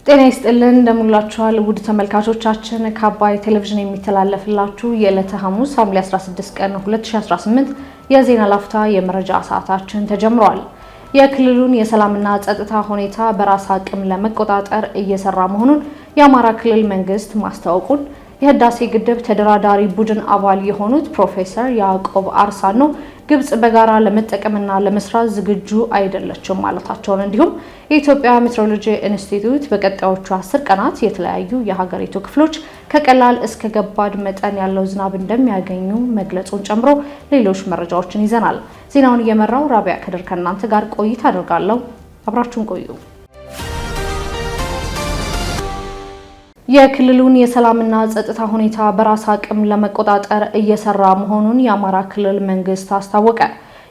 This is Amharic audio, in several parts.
ጤና ይስጥልን እንደምንላችኋል ውድ ተመልካቾቻችን ከአባይ ቴሌቪዥን የሚተላለፍላችሁ የዕለተ ሐሙስ ሐምሌ 16 ቀን 2018 የዜና ላፍታ የመረጃ ሰዓታችን ተጀምሯል። የክልሉን የሰላምና ጸጥታ ሁኔታ በራስ አቅም ለመቆጣጠር እየሰራ መሆኑን የአማራ ክልል መንግስት ማስታወቁን የህዳሴ ግድብ ተደራዳሪ ቡድን አባል የሆኑት ፕሮፌሰር ያዕቆብ አርሳኖ ግብጽ በጋራ ለመጠቀምና ለመስራት ዝግጁ አይደለችም ማለታቸውን እንዲሁም የኢትዮጵያ ሜትሮሎጂ ኢንስቲትዩት በቀጣዮቹ 10 ቀናት የተለያዩ የሀገሪቱ ክፍሎች ከቀላል እስከ ከባድ መጠን ያለው ዝናብ እንደሚያገኙ መግለጹን ጨምሮ ሌሎች መረጃዎችን ይዘናል። ዜናውን እየመራው ራቢያ ከድር ከእናንተ ጋር ቆይታ አደርጋለሁ። አብራችሁን ቆዩ። የክልሉን የሰላምና ጸጥታ ሁኔታ በራስ አቅም ለመቆጣጠር እየሰራ መሆኑን የአማራ ክልል መንግስት አስታወቀ።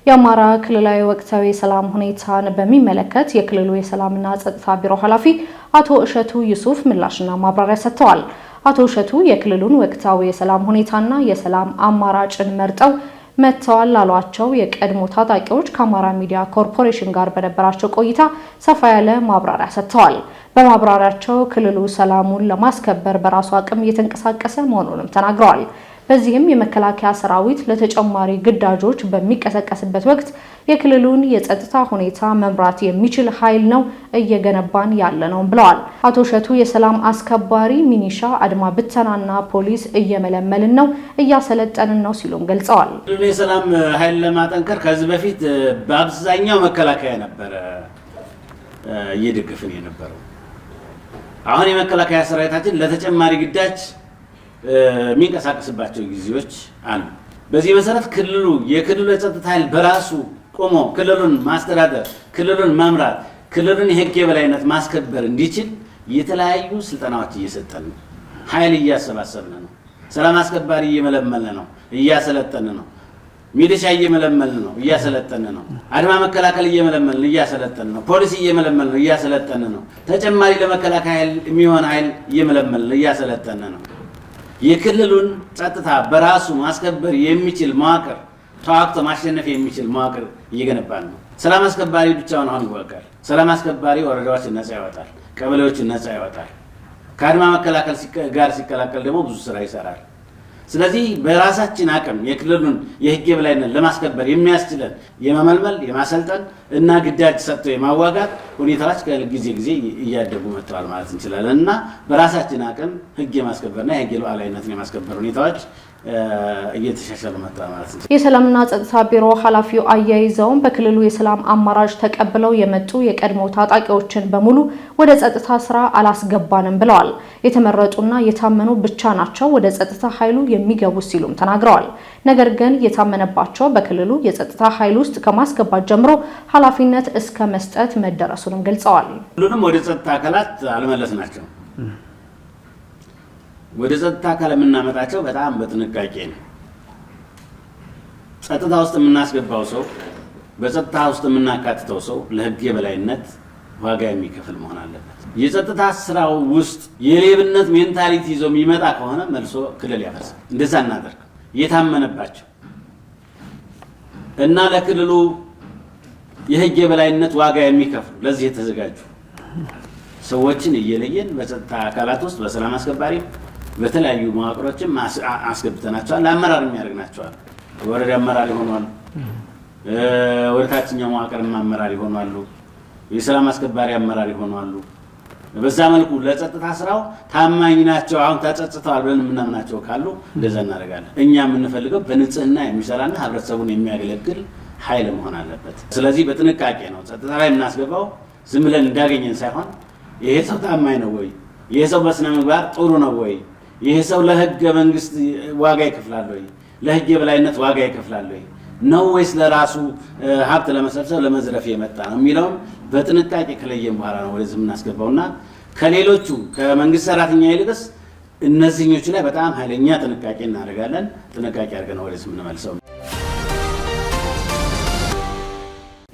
የአማራ ክልላዊ ወቅታዊ የሰላም ሁኔታን በሚመለከት የክልሉ የሰላምና ጸጥታ ቢሮ ኃላፊ አቶ እሸቱ ዩሱፍ ምላሽና ማብራሪያ ሰጥተዋል። አቶ እሸቱ የክልሉን ወቅታዊ የሰላም ሁኔታና የሰላም አማራጭን መርጠው መተዋል ላሏቸው የቀድሞ ታጣቂዎች ከአማራ ሚዲያ ኮርፖሬሽን ጋር በነበራቸው ቆይታ ሰፋ ያለ ማብራሪያ ሰጥተዋል። በማብራሪያቸው ክልሉ ሰላሙን ለማስከበር በራሱ አቅም እየተንቀሳቀሰ መሆኑንም ተናግረዋል። በዚህም የመከላከያ ሰራዊት ለተጨማሪ ግዳጆች በሚቀሰቀስበት ወቅት የክልሉን የጸጥታ ሁኔታ መምራት የሚችል ኃይል ነው እየገነባን ያለነው ብለዋል። አቶ እሸቱ የሰላም አስከባሪ ሚኒሻ፣ አድማ ብተናና ፖሊስ እየመለመልን ነው እያሰለጠንን ነው ሲሉም ገልጸዋል። የሰላም ኃይል ለማጠንከር ከዚህ በፊት በአብዛኛው መከላከያ ነበረ እየደገፍን የነበረው። አሁን የመከላከያ ሰራዊታችን ለተጨማሪ ግዳጅ የሚንቀሳቀስባቸው ጊዜዎች አሉ። በዚህ መሰረት የክልሉ የጸጥታ ኃይል በራሱ ቆሞ ክልሉን ማስተዳደር፣ ክልሉን መምራት፣ ክልሉን የህግ የበላይነት ማስከበር እንዲችል የተለያዩ ስልጠናዎች እየሰጠን ነው። ኃይል እያሰባሰብን ነው። ሰላም አስከባሪ እየመለመልን ነው፣ እያሰለጠን ነው። ሚሊሻ እየመለመልን ነው፣ እያሰለጠን ነው። አድማ መከላከል እየመለመልን እያሰለጠን ነው። ፖሊስ እየመለመልን ነው፣ እያሰለጠን ነው። ተጨማሪ ለመከላከያ ኃይል የሚሆን ኃይል እየመለመልን እያሰለጠን ነው። የክልሉን ጸጥታ በራሱ ማስከበር የሚችል መዋቅር፣ ተዋግቶ ማሸነፍ የሚችል መዋቅር እየገነባን ነው። ሰላም አስከባሪ ብቻውን አሁን ይወጋል። ሰላም አስከባሪ ወረዳዎችን ነፃ ያወጣል፣ ቀበሌዎችን ነፃ ያወጣል። ከአድማ መከላከል ጋር ሲቀላቀል ደግሞ ብዙ ስራ ይሰራል። ስለዚህ በራሳችን አቅም የክልሉን የህግ የበላይነት ለማስከበር የሚያስችለን የመመልመል የማሰልጠን እና ግዳጅ ሰጥቶ የማዋጋት ሁኔታዎች ከጊዜ ጊዜ እያደጉ መጥተዋል ማለት እንችላለን እና በራሳችን አቅም ህግ የማስከበርና የህግ የበላይነትን የማስከበር ሁኔታዎች እየተሻሻሉ መጥተዋል ማለት እንችላለን። የሰላምና ጸጥታ ቢሮ ኃላፊው አያይዘውም በክልሉ የሰላም አማራጭ ተቀብለው የመጡ የቀድሞ ታጣቂዎችን በሙሉ ወደ ጸጥታ ስራ አላስገባንም ብለዋል። የተመረጡና የታመኑ ብቻ ናቸው ወደ ጸጥታ ኃይሉ የሚገቡ ሲሉም ተናግረዋል። ነገር ግን የታመነባቸው በክልሉ የጸጥታ ኃይል ውስጥ ከማስገባት ጀምሮ ኃላፊነት እስከ መስጠት መደረሱንም ገልጸዋል። ሁሉንም ወደ ጸጥታ አካላት አልመለስናቸው። ወደ ጸጥታ አካል የምናመጣቸው በጣም በጥንቃቄ ነው። ጸጥታ ውስጥ የምናስገባው ሰው፣ በጸጥታ ውስጥ የምናካትተው ሰው ለህግ የበላይነት ዋጋ የሚከፍል መሆን አለበት። የጸጥታ ስራው ውስጥ የሌብነት ሜንታሊቲ ይዞ የሚመጣ ከሆነ መልሶ ክልል ያፈርሳል። እንደዛ እናደርግ። የታመነባቸው እና ለክልሉ የህግ የበላይነት ዋጋ የሚከፍሉ ለዚህ የተዘጋጁ ሰዎችን እየለየን በጸጥታ አካላት ውስጥ በሰላም አስከባሪ በተለያዩ መዋቅሮችም አስገብተናቸዋል። ለአመራር የሚያደርግናቸዋል። ወረዳ አመራር ይሆናሉ፣ ወደ ታችኛው መዋቅርም አመራር ይሆናሉ፣ የሰላም አስከባሪ አመራር ይሆናሉ። በዛ መልኩ ለጸጥታ ስራው ታማኝ ናቸው። አሁን ተጸጽተዋል ብለን የምናምናቸው ካሉ እንደዛ እናደርጋለን። እኛ የምንፈልገው በንጽህና የሚሰራና ህብረተሰቡን የሚያገለግል ኃይል መሆን አለበት። ስለዚህ በጥንቃቄ ነው ጸጥታ ላይ የምናስገባው። ዝም ብለን እንዳገኘን ሳይሆን ይሄ ሰው ታማኝ ነው ወይ፣ ይሄ ሰው በስነ ምግባር ጥሩ ነው ወይ፣ ይሄ ሰው ለህገ መንግስት ዋጋ ይከፍላል ወይ፣ ለህግ የበላይነት ዋጋ ይከፍላል ወይ ነው ወይስ ለራሱ ሀብት ለመሰብሰብ ለመዝረፍ የመጣ ነው የሚለውን በጥንቃቄ ከለየን በኋላ ነው ወደዚህ የምናስገባውና ከሌሎቹ ከመንግስት ሰራተኛ ይልቅስ እነዚህኞቹ ላይ በጣም ኃይለኛ ጥንቃቄ እናደርጋለን። ጥንቃቄ አድርገን ወደዚህ የምንመልሰው።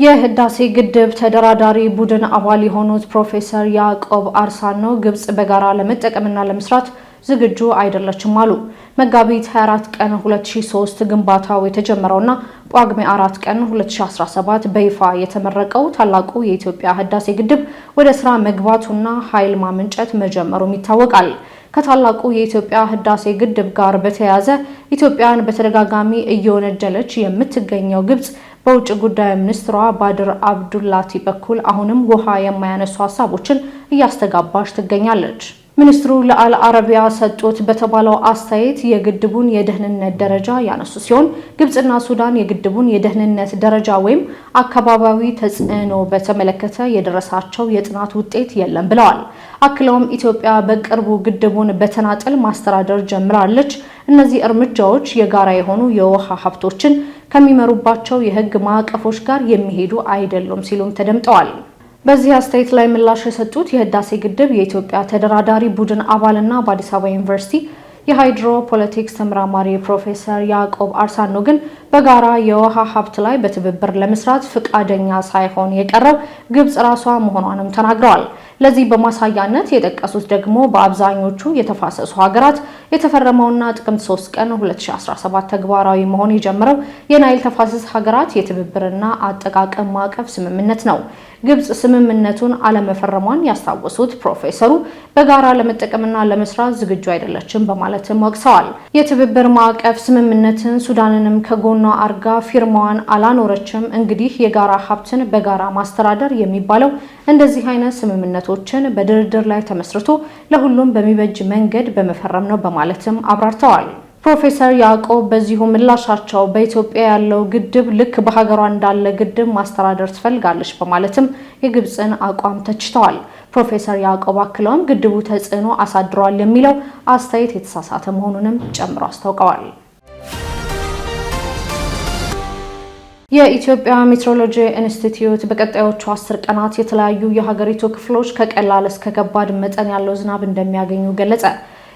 የህዳሴ ግድብ ተደራዳሪ ቡድን አባል የሆኑት ፕሮፌሰር ያዕቆብ አርሳኖ ግብጽ በጋራ ለመጠቀምና ለመስራት ዝግጁ አይደለችም አሉ። መጋቢት 24 ቀን 2003 ግንባታው የተጀመረውና ጳጉሜ 4 ቀን 2017 በይፋ የተመረቀው ታላቁ የኢትዮጵያ ህዳሴ ግድብ ወደ ስራ መግባቱና ኃይል ማመንጨት መጀመሩም ይታወቃል። ከታላቁ የኢትዮጵያ ህዳሴ ግድብ ጋር በተያያዘ ኢትዮጵያን በተደጋጋሚ እየወነጀለች የምትገኘው ግብጽ በውጭ ጉዳይ ሚኒስትሯ ባድር አብዱላቲ በኩል አሁንም ውሃ የማያነሱ ሀሳቦችን እያስተጋባች ትገኛለች። ሚኒስትሩ ለአልአረቢያ ሰጡት በተባለው አስተያየት የግድቡን የደህንነት ደረጃ ያነሱ ሲሆን ግብጽና ሱዳን የግድቡን የደህንነት ደረጃ ወይም አካባቢያዊ ተጽዕኖ በተመለከተ የደረሳቸው የጥናት ውጤት የለም ብለዋል። አክለውም ኢትዮጵያ በቅርቡ ግድቡን በተናጠል ማስተዳደር ጀምራለች። እነዚህ እርምጃዎች የጋራ የሆኑ የውሃ ሀብቶችን ከሚመሩባቸው የህግ ማዕቀፎች ጋር የሚሄዱ አይደሉም ሲሉም ተደምጠዋል። በዚህ አስተያየት ላይ ምላሽ የሰጡት የህዳሴ ግድብ የኢትዮጵያ ተደራዳሪ ቡድን አባልና በአዲስ አበባ ዩኒቨርሲቲ የሃይድሮ ፖለቲክስ ተመራማሪ ፕሮፌሰር ያዕቆብ አርሳኖ ግን በጋራ የውሃ ሀብት ላይ በትብብር ለመስራት ፍቃደኛ ሳይሆን የቀረው ግብጽ ራሷ መሆኗንም ተናግረዋል። ለዚህ በማሳያነት የጠቀሱት ደግሞ በአብዛኞቹ የተፋሰሱ ሀገራት የተፈረመውና ጥቅምት 3 ቀን 2017 ተግባራዊ መሆን የጀመረው የናይል ተፋሰስ ሀገራት የትብብርና አጠቃቀም ማዕቀፍ ስምምነት ነው። ግብጽ ስምምነቱን አለመፈረሟን ያስታወሱት ፕሮፌሰሩ በጋራ ለመጠቀምና ለመስራት ዝግጁ አይደለችም በማለትም ወቅሰዋል። የትብብር ማዕቀፍ ስምምነትን ሱዳንንም ከጎኗ አርጋ ፊርማዋን አላኖረችም። እንግዲህ የጋራ ሀብትን በጋራ ማስተዳደር የሚባለው እንደዚህ አይነት ስምምነቶችን በድርድር ላይ ተመስርቶ ለሁሉም በሚበጅ መንገድ በመፈረም ነው በማለትም አብራርተዋል። ፕሮፌሰር ያዕቆብ በዚሁ ምላሻቸው በኢትዮጵያ ያለው ግድብ ልክ በሀገሯ እንዳለ ግድብ ማስተዳደር ትፈልጋለች በማለትም የግብጽን አቋም ተችተዋል። ፕሮፌሰር ያዕቆብ አክለውም ግድቡ ተጽዕኖ አሳድሯል የሚለው አስተያየት የተሳሳተ መሆኑንም ጨምሮ አስታውቀዋል። የኢትዮጵያ ሜትሮሎጂ ኢንስቲትዩት በቀጣዮቹ 10 ቀናት የተለያዩ የሀገሪቱ ክፍሎች ከቀላል እስከ ከባድ መጠን ያለው ዝናብ እንደሚያገኙ ገለጸ።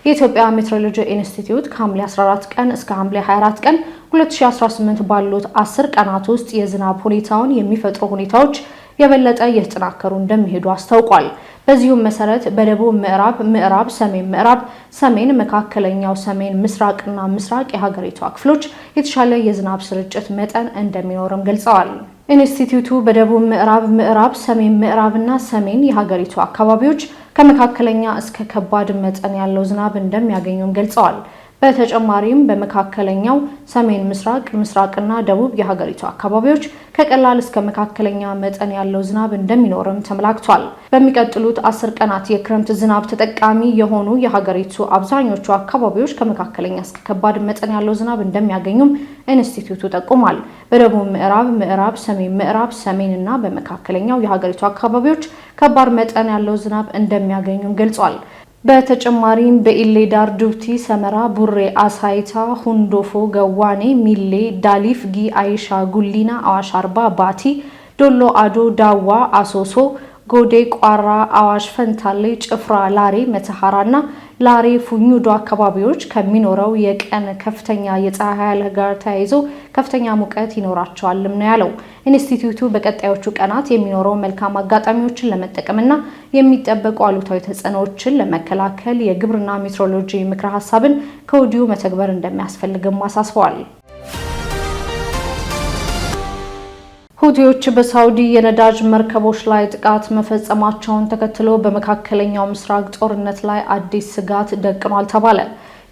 የኢትዮጵያ ሜትሮሎጂ ኢንስቲትዩት ከሐምሌ 14 ቀን እስከ ሐምሌ 24 ቀን 2018 ባሉት 10 ቀናት ውስጥ የዝናብ ሁኔታውን የሚፈጥሩ ሁኔታዎች የበለጠ እየተጠናከሩ እንደሚሄዱ አስታውቋል። በዚሁም መሰረት በደቡብ ምዕራብ፣ ምዕራብ፣ ሰሜን ምዕራብ፣ ሰሜን፣ መካከለኛው ሰሜን ምስራቅና ምስራቅ የሀገሪቷ ክፍሎች የተሻለ የዝናብ ስርጭት መጠን እንደሚኖርም ገልጸዋል። ኢንስቲትዩቱ በደቡብ ምዕራብ፣ ምዕራብ፣ ሰሜን ምዕራብና ሰሜን የሀገሪቱ አካባቢዎች ከመካከለኛ እስከ ከባድ መጠን ያለው ዝናብ እንደሚያገኙም ገልጸዋል። በተጨማሪም በመካከለኛው ሰሜን ምስራቅ፣ ምስራቅና ደቡብ የሀገሪቱ አካባቢዎች ከቀላል እስከ መካከለኛ መጠን ያለው ዝናብ እንደሚኖርም ተመላክቷል። በሚቀጥሉት 10 ቀናት የክረምት ዝናብ ተጠቃሚ የሆኑ የሀገሪቱ አብዛኞቹ አካባቢዎች ከመካከለኛ እስከ ከባድ መጠን ያለው ዝናብ እንደሚያገኙም ኢንስቲትዩቱ ጠቁሟል። በደቡብ ምዕራብ፣ ምዕራብ፣ ሰሜን ምዕራብ፣ ሰሜንና በመካከለኛው የሀገሪቱ አካባቢዎች ከባድ መጠን ያለው ዝናብ እንደሚያገኙም ገልጿል። በተጨማሪም በኢሌ ዳር፣ ዱብቲ፣ ሰመራ፣ ቡሬ፣ አሳይታ፣ ሁንዶፎ፣ ገዋኔ፣ ሚሌ፣ ዳሊፍ፣ ጊ፣ አይሻ፣ ጉሊና፣ አዋሽ አርባ፣ ባቲ፣ ዶሎ አዶ፣ ዳዋ፣ አሶሶ፣ ጎዴ፣ ቋራ፣ አዋሽ፣ ፈንታሌ፣ ጭፍራ፣ ላሬ፣ መተሐራና ላሬ ፉኙዶ አካባቢዎች ከሚኖረው የቀን ከፍተኛ የፀሐይ ኃይል ጋር ተያይዞ ከፍተኛ ሙቀት ይኖራቸዋልም ነው ያለው። ኢንስቲትዩቱ በቀጣዮቹ ቀናት የሚኖረው መልካም አጋጣሚዎችን ለመጠቀምና የሚጠበቁ አሉታዊ ተጽዕኖዎችን ለመከላከል የግብርና ሜትሮሎጂ ምክረ ሀሳብን ከወዲሁ መተግበር እንደሚያስፈልግም አሳስበዋል። ሁቲዎች በሳውዲ የነዳጅ መርከቦች ላይ ጥቃት መፈጸማቸውን ተከትሎ በመካከለኛው ምስራቅ ጦርነት ላይ አዲስ ስጋት ደቅኗል ተባለ።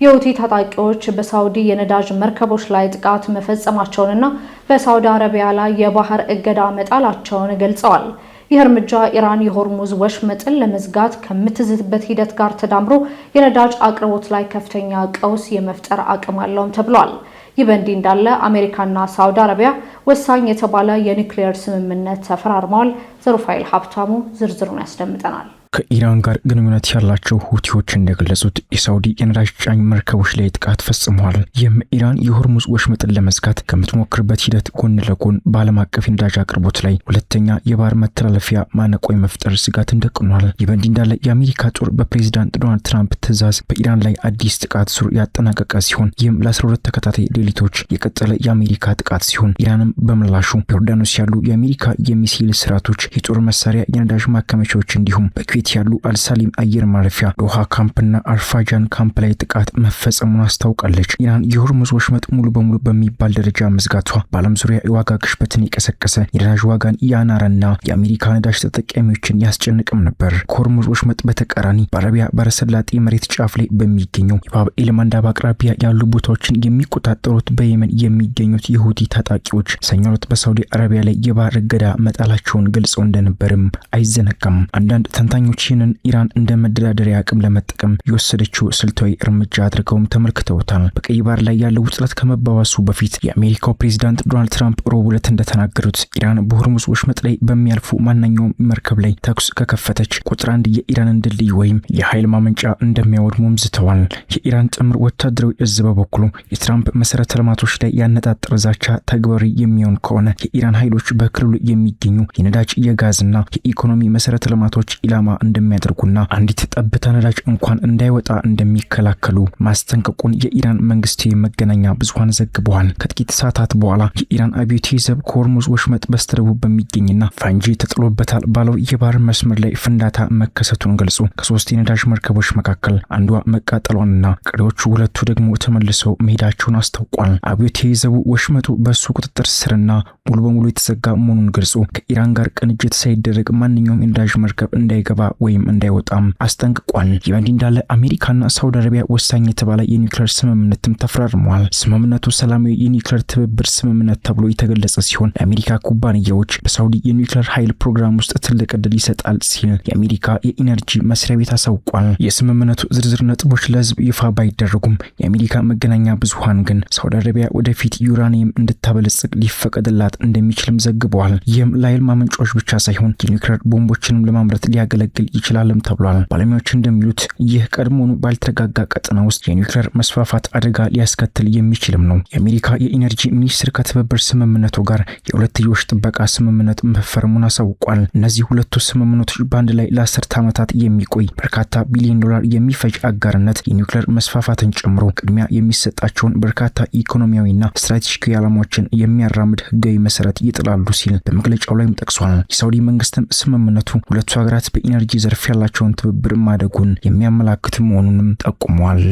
የሁቲ ታጣቂዎች በሳውዲ የነዳጅ መርከቦች ላይ ጥቃት መፈጸማቸውንና በሳውዲ አረቢያ ላይ የባህር እገዳ መጣላቸውን ገልጸዋል። ይህ እርምጃ ኢራን የሆርሙዝ ወሽመጥን ለመዝጋት ከምትዝትበት ሂደት ጋር ተዳምሮ የነዳጅ አቅርቦት ላይ ከፍተኛ ቀውስ የመፍጠር አቅም አለውም ተብሏል። ይህ በእንዲህ እንዳለ አሜሪካና ሳውዲ አረቢያ ወሳኝ የተባለ የኒውክሌር ስምምነት ተፈራርመዋል። ዘሩፋኤል ሀብታሙ ዝርዝሩን ያስደምጠናል። ከኢራን ጋር ግንኙነት ያላቸው ሁቲዎች እንደገለጹት የሳውዲ የነዳጅ ጫኝ መርከቦች ላይ ጥቃት ፈጽመዋል። ይህም ኢራን የሆርሙዝ ወሽመጥን ለመዝጋት ከምትሞክርበት ሂደት ጎን ለጎን በዓለም አቀፍ የነዳጅ አቅርቦት ላይ ሁለተኛ የባህር መተላለፊያ ማነቆ የመፍጠር ስጋትን ደቅኗል። ይህ በእንዲህ እንዳለ የአሜሪካ ጦር በፕሬዚዳንት ዶናልድ ትራምፕ ትዕዛዝ በኢራን ላይ አዲስ ጥቃት ዙር ያጠናቀቀ ሲሆን ይህም ለ12 ተከታታይ ሌሊቶች የቀጠለ የአሜሪካ ጥቃት ሲሆን ኢራንም በምላሹ በዮርዳኖስ ያሉ የአሜሪካ የሚሳይል ስርዓቶች፣ የጦር መሳሪያ፣ የነዳጅ ማከማቻዎች እንዲሁም በኩዌት ኩዌት ያሉ አልሳሊም አየር ማረፊያ፣ ዶሃ ካምፕና አርፋጃን ካምፕ ላይ ጥቃት መፈጸሙን አስታውቃለች። ኢራን የሆርሙዝ ወሽመጥ ሙሉ በሙሉ በሚባል ደረጃ መዝጋቷ በዓለም ዙሪያ የዋጋ ግሽበትን የቀሰቀሰ የነዳጅ ዋጋን ያናረና የአሜሪካ ነዳጅ ተጠቃሚዎችን ያስጨንቅም ነበር። ከሆርሙዝ ወሽመጥ በተቃራኒ በአረቢያ ባረሰላጤ መሬት ጫፍ ላይ በሚገኘው የባብ ኤል ማንዳብ አቅራቢያ ያሉ ቦታዎችን የሚቆጣጠሩት በየመን የሚገኙት የሁቲ ታጣቂዎች ሰኞ ዕለት በሳውዲ አረቢያ ላይ የባህር እገዳ መጣላቸውን ገልጸው እንደነበርም አይዘነጋም። አንዳንድ ተንታኞች ይህንን ኢራን እንደ መደራደሪያ አቅም ለመጠቀም የወሰደችው ስልታዊ እርምጃ አድርገውም ተመልክተውታል። በቀይ ባህር ላይ ያለው ውጥረት ከመባባሱ በፊት የአሜሪካው ፕሬዝዳንት ዶናልድ ትራምፕ ረቡዕ ዕለት እንደተናገሩት ኢራን በሆርሙዝ ወሽመጥ ላይ በሚያልፉ ማንኛውም መርከብ ላይ ተኩስ ከከፈተች ቁጥር 1 የኢራንን ድልድይ ወይም የኃይል ማመንጫ እንደሚያወድሙም ዝተዋል። የኢራን ጥምር ወታደራዊ እዝ በበኩሉ የትራምፕ መሰረተ ልማቶች ላይ ያነጣጠረ ዛቻ ተግባራዊ የሚሆን ከሆነ የኢራን ኃይሎች በክልሉ የሚገኙ የነዳጅ የጋዝና የኢኮኖሚ መሰረተ ልማቶች ኢላማ እንደሚያደርጉና አንዲት ጠብታ ነዳጅ እንኳን እንዳይወጣ እንደሚከላከሉ ማስጠንቀቁን የኢራን መንግስታዊ መገናኛ ብዙሃን ዘግበዋል። ከጥቂት ሰዓታት በኋላ የኢራን አብዮታዊ ዘብ ከሆርሙዝ ወሽመጥ በስተደቡብ በሚገኝና ፈንጂ ተጥሎበታል ባለው የባህር መስመር ላይ ፍንዳታ መከሰቱን ገልጾ ከ3 የነዳጅ መርከቦች መካከል አንዷ መቃጠሏንና ቀሪዎቹ ሁለቱ ደግሞ ተመልሰው መሄዳቸውን አስታውቋል። አብዮታዊ ዘቡ ወሽመጡ በሱ ቁጥጥር ስርና ሙሉ በሙሉ የተዘጋ መሆኑን ገልጾ ከኢራን ጋር ቅንጅት ሳይደረግ ማንኛውም የነዳጅ መርከብ እንዳይገባ ወይም እንዳይወጣም አስጠንቅቋል። ይህ በእንዲህ እንዳለ አሜሪካና ሳውዲ አረቢያ ወሳኝ የተባለ የኒውክሌር ስምምነትም ተፈራርመዋል። ስምምነቱ ሰላማዊ የኒውክሌር ትብብር ስምምነት ተብሎ የተገለጸ ሲሆን ለአሜሪካ ኩባንያዎች በሳውዲ የኒውክሌር ኃይል ፕሮግራም ውስጥ ትልቅ ዕድል ይሰጣል ሲል የአሜሪካ የኢነርጂ መስሪያ ቤት አሳውቋል። የስምምነቱ ዝርዝር ነጥቦች ለህዝብ ይፋ ባይደረጉም የአሜሪካ መገናኛ ብዙሃን ግን ሳውዲ አረቢያ ወደፊት ዩራኒየም እንድታበለጽግ ሊፈቀድላት እንደሚችልም ዘግበዋል። ይህም ለኃይል ማመንጫዎች ብቻ ሳይሆን የኒውክሌር ቦምቦችንም ለማምረት ሊያገለግል ይችላልም ተብሏል። ባለሙያዎች እንደሚሉት ይህ ቀድሞውኑ ባልተረጋጋ ቀጠና ውስጥ የኒውክሌር መስፋፋት አደጋ ሊያስከትል የሚችልም ነው። የአሜሪካ የኢነርጂ ሚኒስትር ከትብብር ስምምነቱ ጋር የሁለትዮሽ ጥበቃ ስምምነት መፈረሙን አሳውቋል። እነዚህ ሁለቱ ስምምነቶች በአንድ ላይ ለ10 ዓመታት የሚቆይ በርካታ ቢሊዮን ዶላር የሚፈጅ አጋርነት የኒውክሌር መስፋፋትን ጨምሮ ቅድሚያ የሚሰጣቸውን በርካታ ኢኮኖሚያዊና ስትራቴጂካዊ ዓላማዎችን የሚያራምድ ህጋዊ መሰረት ይጥላሉ ሲል በመግለጫው ላይም ጠቅሷል። የሳውዲ መንግስትም ስምምነቱ ሁለቱ ሀገራት በኢነርጂ ዘርፍ ያላቸውን ትብብር ማደጉን የሚያመላክት መሆኑንም ጠቁሟል።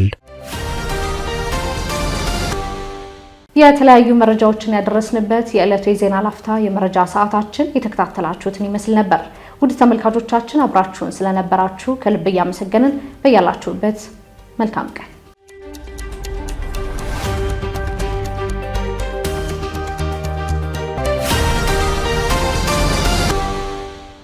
የተለያዩ መረጃዎችን ያደረስንበት የዕለቱ የዜና ላፍታ የመረጃ ሰዓታችን የተከታተላችሁትን ይመስል ነበር። ውድ ተመልካቾቻችን አብራችሁን ስለነበራችሁ ከልብ እያመሰገንን በያላችሁበት መልካም ቀን